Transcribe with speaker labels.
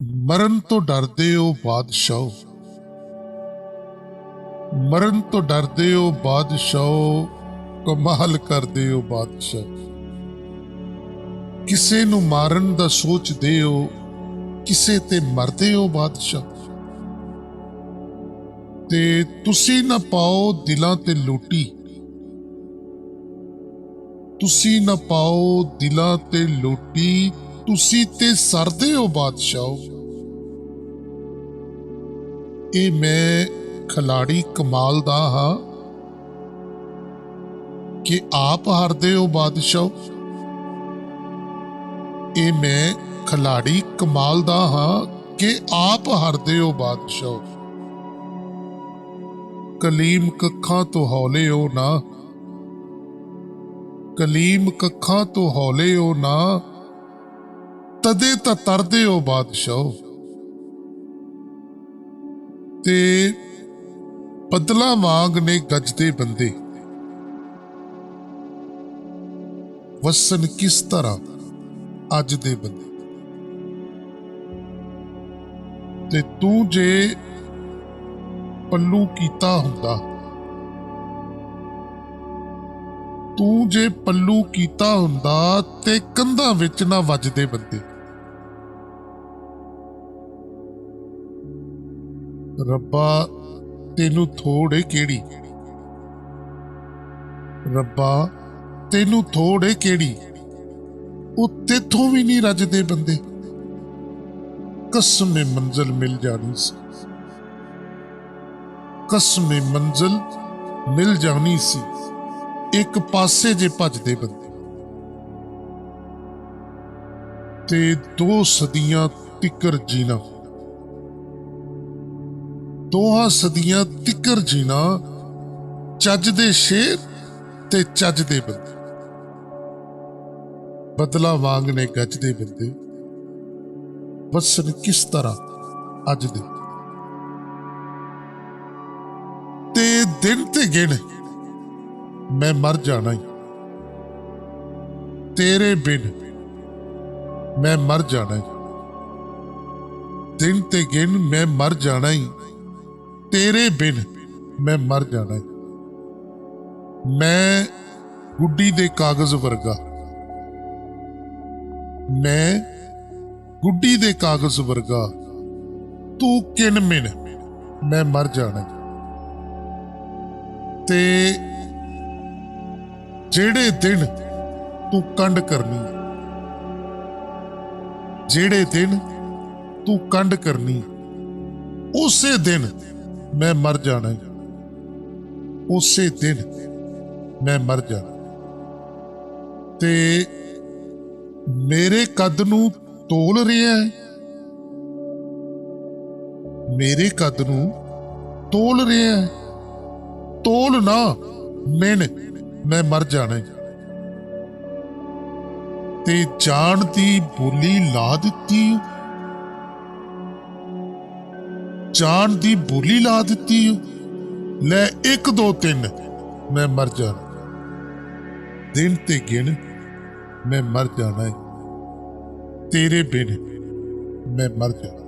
Speaker 1: मरण तो डरदे हो बादशाहो, मरण तो डरदे हो बादशाहो, कमाल करदे हो बादशाह। किसे नू मारन दा सोचदे हो, किसे ते मरदे हो बादशाह। ते तुसी ना पाओ दिलां ते लूटी, तुसी ना पाओ दिलां ते लूटी, तुसी ते सरदे हो बादशाहो। ए मैं खिलाड़ी कमाल दा हां कि आप हारदे हो बादशाहो। ए मैं खिलाड़ी कमाल दा हां कि आप हारदे हो बादशाहो। कलीम कक्खां तो हौले हो ना, कलीम कक्खां तो हौले हो ना, तदे तां तरदे हो बादशाहो। ते बदला वांग ने गजदे बंदे वसन किस तरह अज दे बंदे। ते तू जे पल्लू कीता हुंदा, तू जे पल्लू कीता हुंदा ते कंधां विच ना वजदे बंदे। रब्बा तेनू थोड़ केड़ी, रब्बा तेनू थोड़ केड़ी, ओ तेथों भी नहीं रजदे बंदे। कसमे मंजिल मिल जानी सी, कसमे मंजिल मिल जानी सी, एक पासे जे भजदे बंदे। ते दो सदियां तिकर जीना, दोहां सदियां तिकर जीना, चज दे शेर ते चज दे बंदे। बदला वांग ने गजदे बंदे वसन किस तरह अज दे। ते दिन ते गिन मैं मर जाना ही, तेरे बिन मैं मर जाना ही। दिन ते गिन मैं मर जाना ही, तेरे बिन मैं मर जाना ही। मैं गुड्डी दे कागज वर्गा, मैं गुड्डी दे कागज वर्गा, तू किन मिन मैं मर जाना ही। ते जेड़े दिन तू कंड करनी, जेड़े दिन तू कंड करनी, उसे दिन मैं मर जाना ही, उसे दिन मैं मर जाना। ते मेरे कद नू तोल रहा है, मेरे कद नू तोल रहा है, तोल ना मिन मैं मर जाना है। ते जान दी बोली ला दिती, जान दी बोली ला दिती, ले एक दो तीन मैं मर जाना। दिन ते गिन मैं मर जाना है, तेरे बिन मैं मर जाना।